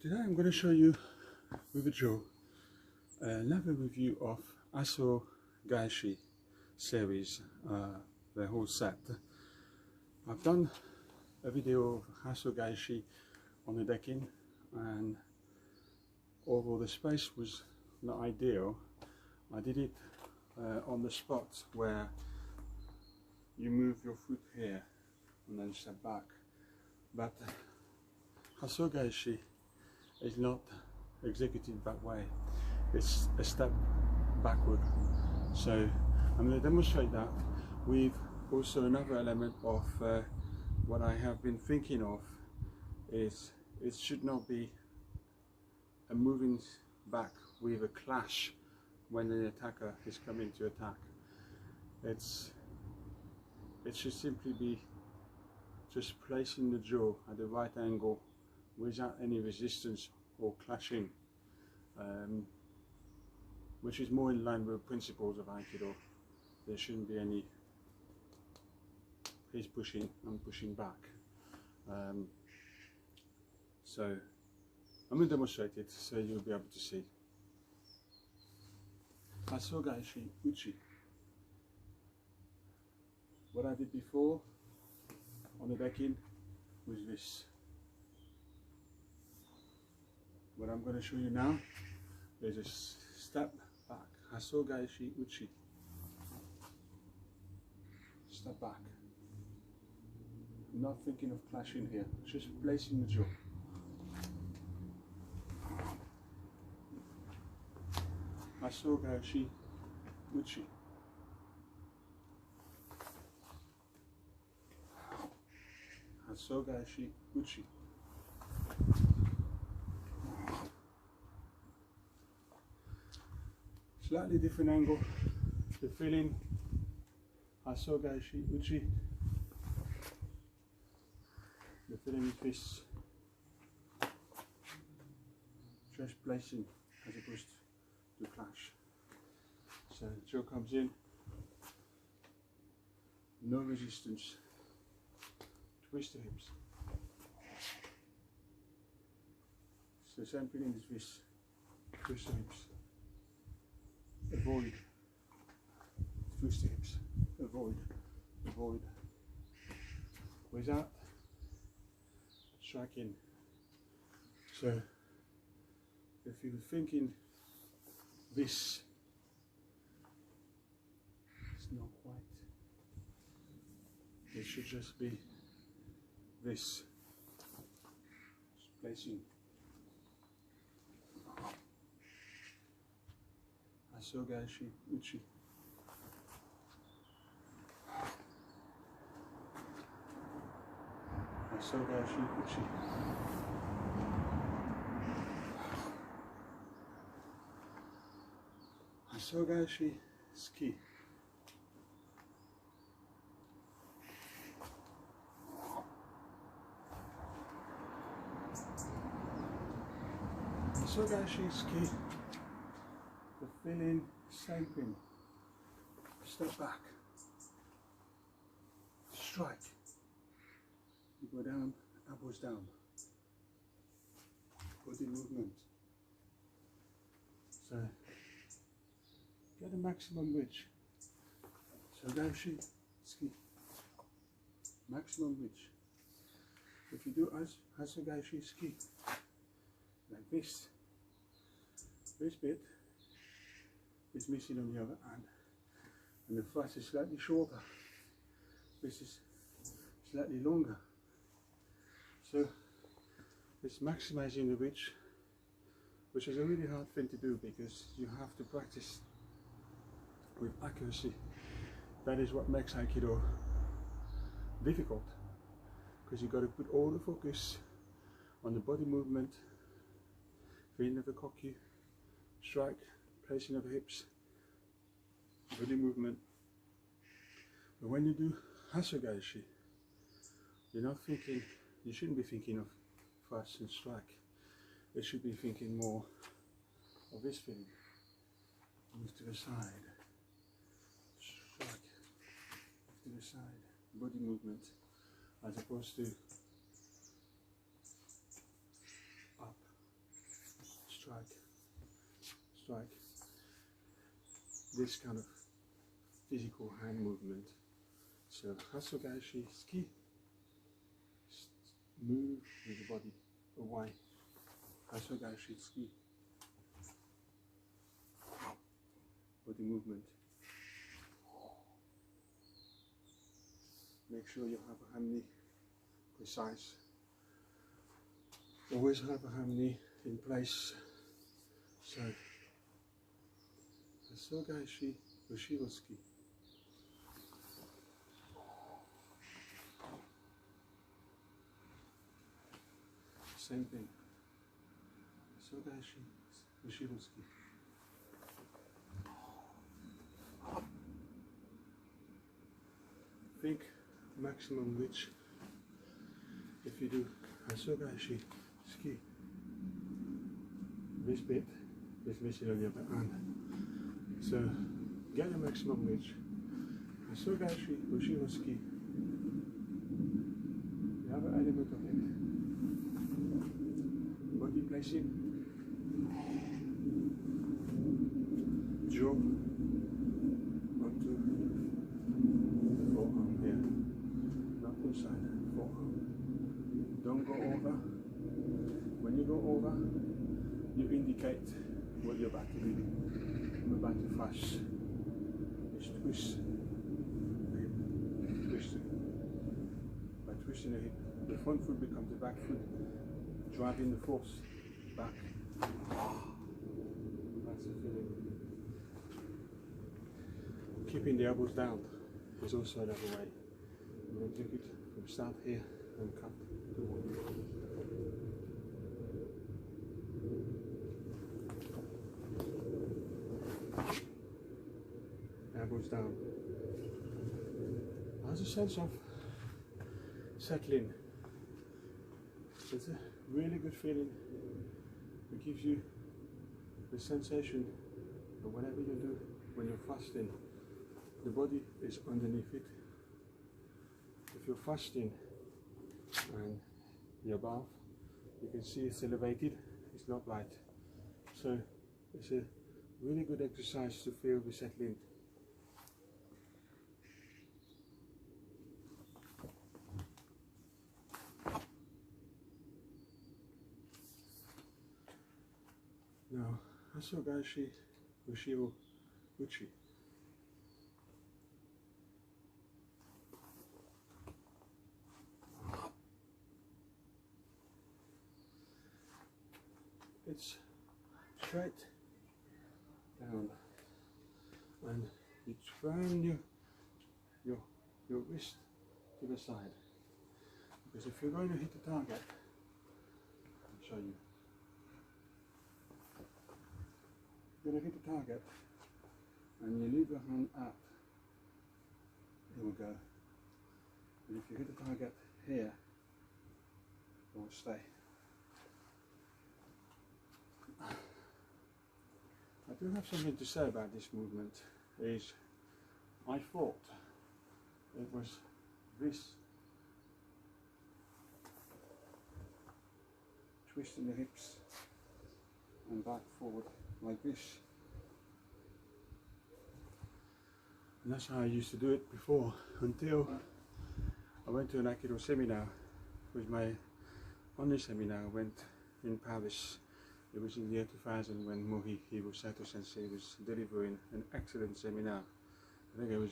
Today I'm going to show you with a Jo another review of Hasso Gaeshi series, the whole set. I've done a video of Hasso Gaeshi on the decking, and although the space was not ideal, I did it on the spot where you move your foot here and then step back. But Hasso Gaeshi is not executed that way. It's a step backward. So I'm going to demonstrate that with also another element of what I have been thinking of is it should not be a moving back with a clash when the attacker is coming to attack. It should simply be just placing the jaw at the right angle without any resistance or clashing, which is more in line with the principles of Aikido. There shouldn't be any he's pushing and pushing back. So I'm going to demonstrate it so you'll be able to see. Hasso Gaeshi Uchi. What I did before on the decking was this. What I'm going to show you now is a step back. Hasso Gaeshi Uchi. Step back. I'm not thinking of clashing here, just placing the jaw. Hasso Gaeshi Uchi. Hasso Gaeshi Uchi. Slightly different angle. The feeling. Hasso Gaeshi Uchi. The feeling is this. Just placing as opposed to clash. So the jaw comes in. No resistance. Twist the hips. So same feeling is this. Twist the hips. Avoid. Twist the hips. Avoid. Avoid. Without striking. So if you're thinking this, it's not quite. It should just be this. Just placing. Hasso Gaeshi Uchi. Hasso Gaeshi Uchi. Hasso Gaeshi Ski. Hasso Gaeshi Ski. The feeling, same thing. Step back. Strike. You go down, elbows down. Body movement. So get a maximum reach. So Gaeshi Ski. Maximum reach. If you do Hasso Gaeshi Ski like this bit is missing on the other hand, and the thrust is slightly shorter. This is slightly longer. So it's maximizing the reach, which is a really hard thing to do because you have to practice with accuracy. That is what makes Aikido difficult, because you've got to put all the focus on the body movement, feeling of the koku, strike, placing of the hips, body movement. But when you do Hasso Gaeshi, you're not thinking, you shouldn't be thinking of thrust and strike. You should be thinking more of this feeling. Move to the side, strike, move to the side, body movement, as opposed to up, strike this kind of physical hand movement. So Hasso Gaeshi ski, move with the body away. Hasso Gaeshi ski, body movement. Make sure you have a hand knee precise. Always have a hand knee in place. So Hasso Gaeshi Ushiro-Tsuki. Same thing. Hasso Gaeshi Ushiro-Tsuki. Think maximum reach if you do Hasso Gaeshi ski. This bit is missing on the other hand. So get a maximum reach. Hasso Gaeshi Ushiro-Tsuki. You have an element of it. Body placing. Jaw onto the forearm here. Not inside, forearm. Don't go over. When you go over, you indicate what you're about to do. I'm about to flash. Just twist the hip. Twist it. By twisting the hip, the front foot becomes the back foot, driving the force back. That's the feeling. Keeping the elbows down is also another way. You execute from start here and cut to one. Elbows down. There's a sense of settling. It's a really good feeling. It gives you the sensation that whatever you do when you're fasting, the body is underneath it. If you're fasting and you're above, you can see it's elevated, it's not right. So it's a really good exercise to feel the settling. Now, Hasso Gaeshi Ushiro-Uchi. It's straight down, and you turn your wrist to the side, because if you're going to hit the target, I'll show you. You're going to hit the target, and you leave your hand up. Here we go. And if you hit the target here, it will stay. I do have something to say about this movement. Is I thought it was this twisting the hips and back forward like this. And that's how I used to do it before, until I went to an Aikido seminar with my only seminar. I went in Paris. It was in the year 2000 when Mohi Sato Sensei was delivering an excellent seminar. I think it was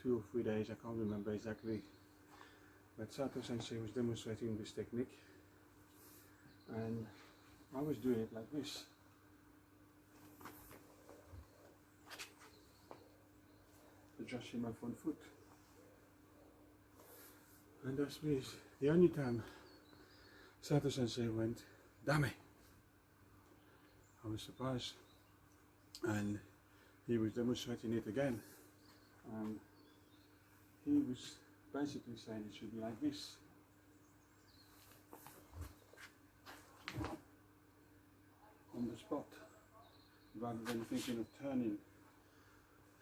2 or 3 days, I can't remember exactly. But Sato Sensei was demonstrating this technique, and I was doing it like this. Adjusting my front foot. And that's the only time Sato Sensei went, "Dame." I was surprised, and he was demonstrating it again, and he was basically saying it should be like this. On the spot, rather than thinking of turning.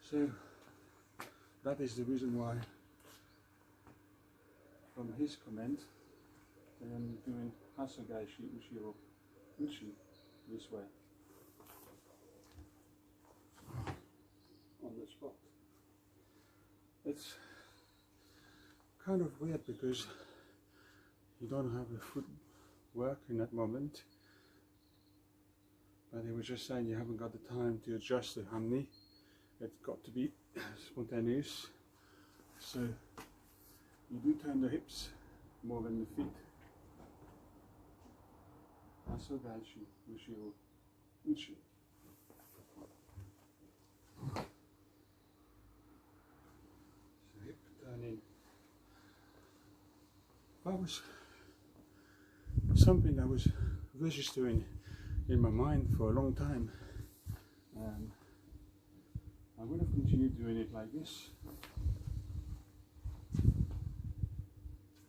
So that is the reason why, from his comment, I am doing Hasso Gaeshi Ushiro-Uchi this way on the spot. It's kind of weird because you don't have the footwork in that moment, but they were just saying you haven't got the time to adjust the hamni. It's got to be spontaneous, so you do turn the hips more than the feet. Hasso Gaeshi, Ushiro-Uchi. So hip turning. That was something that was registering in my mind for a long time. I would have continued doing it like this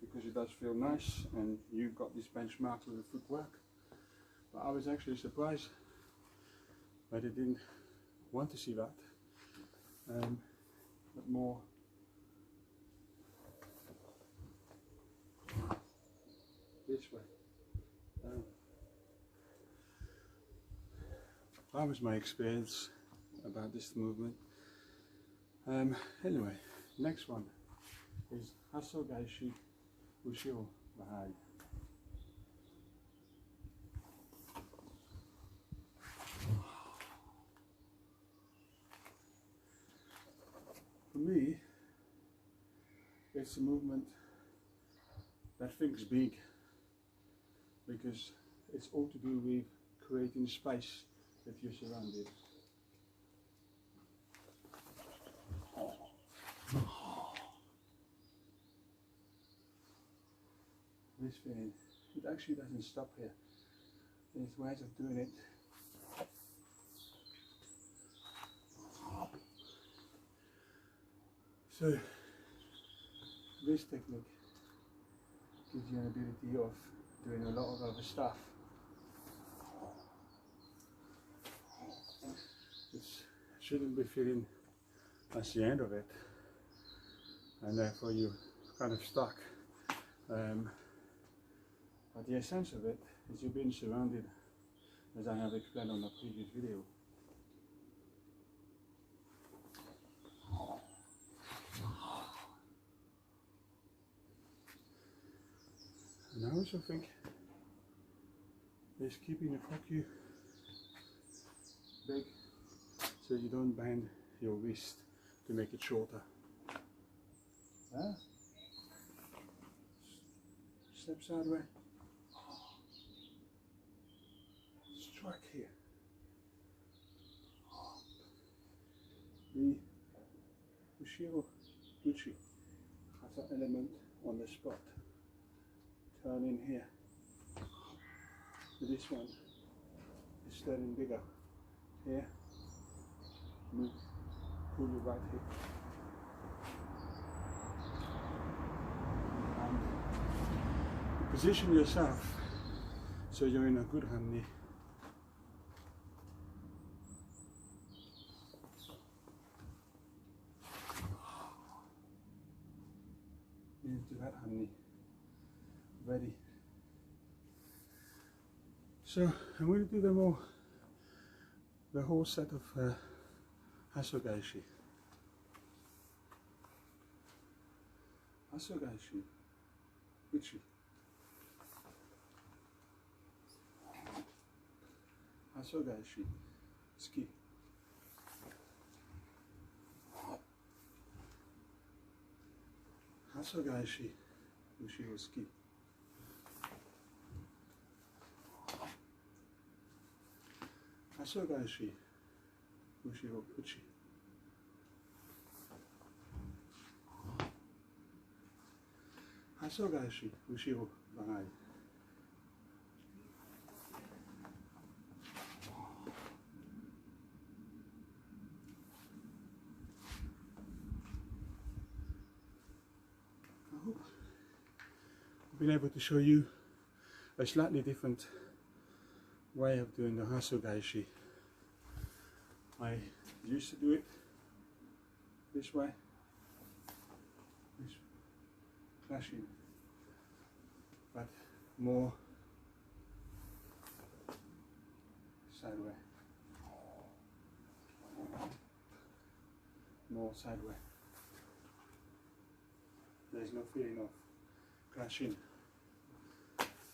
because it does feel nice and you've got this benchmark with the footwork. But I was actually surprised that they didn't want to see that, but more this way. That was my experience about this movement. Anyway, next one is Hasso Gaeshi, Ushiro-barai. For me, it's a movement that thinks big, because it's all to do with creating space if you're surrounded. This feeling, it actually doesn't stop here. There's ways of doing it. So this technique gives you an ability of doing a lot of other stuff. It shouldn't be feeling that's the end of it, and therefore you're kind of stuck. But the essence of it is you're being surrounded, as I have explained on the previous video. And I also think it's keeping the focus big so you don't bend your wrist to make it shorter. Step sideways. Strike here. The Ushiro-Uchi has an element on the spot. Turn in here. This one is turning bigger. Here, move, pull your right hip. And position yourself so you're in a good hamni. Into that hamni. Ready. So I'm going to do the whole set of Hasso Gaeshi. Hasso Gaeshi, Uchi. Hasso Gaeshi, Tsuki. Hasso Gaeshi, Ushiro-Tsuki. Hasso Gaeshi, Ushiro-Uchi. Hasso Gaeshi, Ushiro-barai. I hope I've been able to show you a slightly different way of doing the Hasso Gaeshi. I used to do it this way, this clashing, but more sideways. More sideways. There's no feeling of crashing.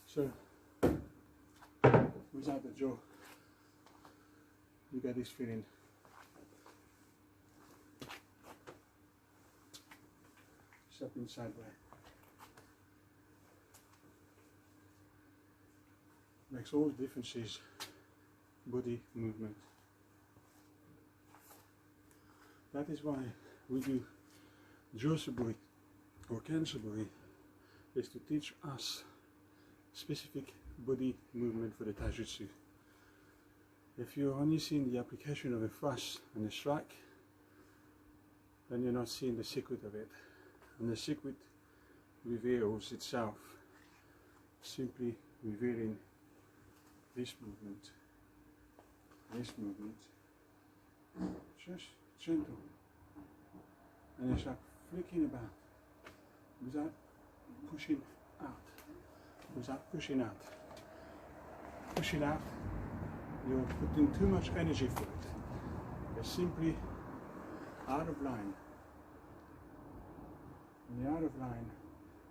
So without the jaw, you get this feeling. Stepping sideways. Makes all the differences. Body movement. That is why we do Jo Suburi or Ken Suburi, is to teach us specific body movement for the taijutsu. If you're only seeing the application of a thrust and a strike, then you're not seeing the secret of it. And the secret reveals itself, simply revealing this movement, just gentle, and it's like flicking about without pushing out, pushing out, you're putting too much energy for it. It's simply out of line. And the out of line,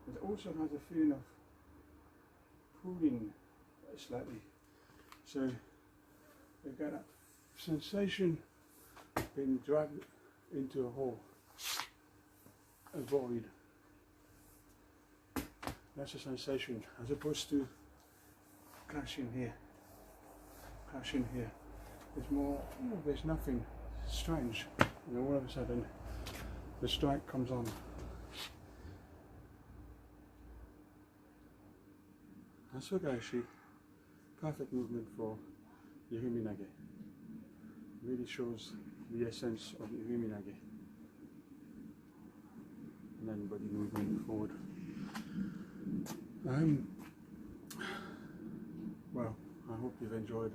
it also has a feeling of pulling slightly. So you get that sensation of being dragged into a hole, a void. That's a sensation, as opposed to crashing here. It's more, there's nothing strange, and all of a sudden the strike comes on. Hasso Gaeshi, perfect movement for Yurimi Nage. Really shows the essence of Yurimi Nage. And then body movement forward. Well, I hope you've enjoyed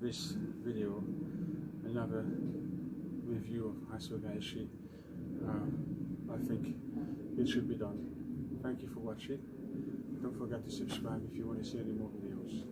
this video, another review of Hasso Gaeshi. I think it should be done. Thank you for watching. Don't forget to subscribe if you want to see any more videos.